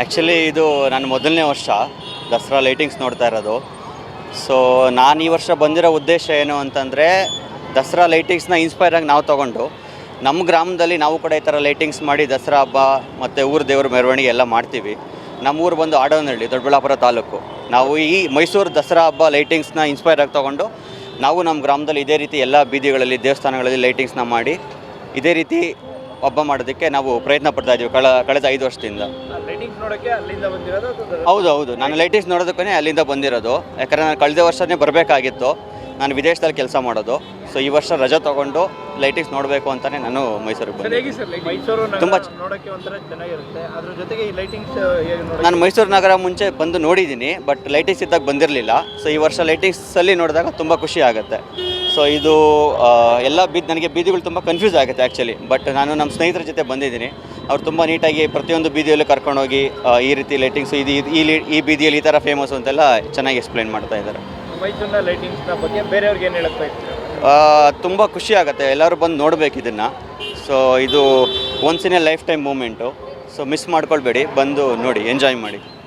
Actually ಇದು ನನ್ನ ಮೊದಲನೇ ವರ್ಷ ದಸರಾ ಲೈಟಿಂಗ್ಸ್ ನೋಡ್ತಾ ಇರೋದು. ಸೊ ನಾನು ಈ ವರ್ಷ ಬಂದಿರೋ ಉದ್ದೇಶ ಏನು ಅಂತಂದರೆ, ದಸರಾ ಲೈಟಿಂಗ್ಸ್ನ ಇನ್ಸ್ಪೈರ್ ಆಗಿ ನಾವು ತೊಗೊಂಡು ನಮ್ಮ ಗ್ರಾಮದಲ್ಲಿ ನಾವು ಕೂಡ ಈ ಥರ ಲೈಟಿಂಗ್ಸ್ ಮಾಡಿ ದಸರಾ ಹಬ್ಬ ಮತ್ತು ಊರು ದೇವ್ರ ಮೆರವಣಿಗೆ ಎಲ್ಲ ಮಾಡ್ತೀವಿ. ನಮ್ಮೂರು ಬಂದು ಆಡೋನಹಳ್ಳಿ, ದೊಡ್ಡಬಳ್ಳಾಪುರ ತಾಲೂಕು. ನಾವು ಈ ಮೈಸೂರು ದಸರಾ ಹಬ್ಬ ಲೈಟಿಂಗ್ಸ್ನ ಇನ್ಸ್ಪೈರ್ ಆಗಿ ತೊಗೊಂಡು ನಾವು ನಮ್ಮ ಗ್ರಾಮದಲ್ಲಿ ಇದೇ ರೀತಿ ಎಲ್ಲ ಬೀದಿಗಳಲ್ಲಿ ದೇವಸ್ಥಾನಗಳಲ್ಲಿ ಲೈಟಿಂಗ್ಸ್ನ ಮಾಡಿ ಇದೇ ರೀತಿ ಹಬ್ಬ ಮಾಡೋದಕ್ಕೆ ನಾವು ಪ್ರಯತ್ನ ಪಡ್ತಾ ಇದ್ದೀವಿ ಕಳೆದ 5 ವರ್ಷದಿಂದ. ಲೈಟಿಂಗ್ಸ್ ನೋಡೋಕ್ಕೆ ಅಲ್ಲಿಂದ ಬಂದಿರೋದು? ಹೌದು, ನಾನು ಲೈಟಿಂಗ್ಸ್ ನೋಡೋದಕ್ಕೇ ಅಲ್ಲಿಂದ ಬಂದಿರೋದು. ಯಾಕಂದರೆ ನಾನು ಕಳೆದ ವರ್ಷನೇ ಬರಬೇಕಾಗಿತ್ತು, ನಾನು ವಿದೇಶದಲ್ಲಿ ಕೆಲಸ ಮಾಡೋದು. ಸೊ ಈ ವರ್ಷ ರಜೆ ತೊಗೊಂಡು ಲೈಟಿಂಗ್ಸ್ ನೋಡಬೇಕು ಅಂತಲೇ ನಾನು ಮೈಸೂರಿಗೆ ಬಂದೆ. ಮೈಸೂರು ತುಂಬ ನೋಡೋಕ್ಕೆ ಒಂಥರ ಚೆನ್ನಾಗಿರುತ್ತೆ. ಅದ್ರ ಜೊತೆಗೆ ಈ ಲೈಟಿಂಗ್ಸ್ ನಾನು ಮೈಸೂರು ನಗರ ಮುಂಚೆ ಬಂದು ನೋಡಿದ್ದೀನಿ, ಬಟ್ ಲೈಟಿಂಗ್ಸ್ ಇದ್ದಾಗ ಬಂದಿರಲಿಲ್ಲ. ಸೊ ಈ ವರ್ಷ ಲೈಟಿಂಗ್ಸಲ್ಲಿ ನೋಡಿದಾಗ ತುಂಬ ಖುಷಿ ಆಗುತ್ತೆ. ಸೊ ಇದು ಎಲ್ಲ ನನಗೆ ಬೀದಿಗಳು ತುಂಬ ಕನ್ಫ್ಯೂಸ್ ಆಗುತ್ತೆ ಆ್ಯಕ್ಚುಲಿ. ಬಟ್ ನಾನು ನಮ್ಮ ಸ್ನೇಹಿತರ ಜೊತೆ ಬಂದಿದ್ದೀನಿ. ಅವ್ರು ತುಂಬ ನೀಟಾಗಿ ಪ್ರತಿಯೊಂದು ಬೀದಿಯಲ್ಲೂ ಕರ್ಕೊಂಡೋಗಿ ಈ ರೀತಿ ಲೈಟಿಂಗ್ಸು ಈ ಬೀದಿಯಲ್ಲಿ ಈ ಥರ ಫೇಮಸ್ಸು ಅಂತೆಲ್ಲ ಚೆನ್ನಾಗಿ ಎಕ್ಸ್ಪ್ಲೈನ್ ಮಾಡ್ತಾ ಇದ್ದಾರೆ. ಮೈಸೂರಿನ ಲೈಟಿಂಗ್ಸ್ನ ಬಗ್ಗೆ ಬೇರೆಯವ್ರಿಗೆ ಏನು ಹೇಳಕ್ಕೆ ಬಯಸ್ತೀರಾ? ತುಂಬ ಖುಷಿ ಆಗುತ್ತೆ, ಎಲ್ಲರೂ ಬಂದು ನೋಡಬೇಕು ಇದನ್ನು. ಸೊ ಇದು once in a lifetime moment. So miss ಮಾಡ್ಕೊಳ್ಬೇಡಿ, ಬಂದು ನೋಡಿ, ಎಂಜಾಯ್ ಮಾಡಿ.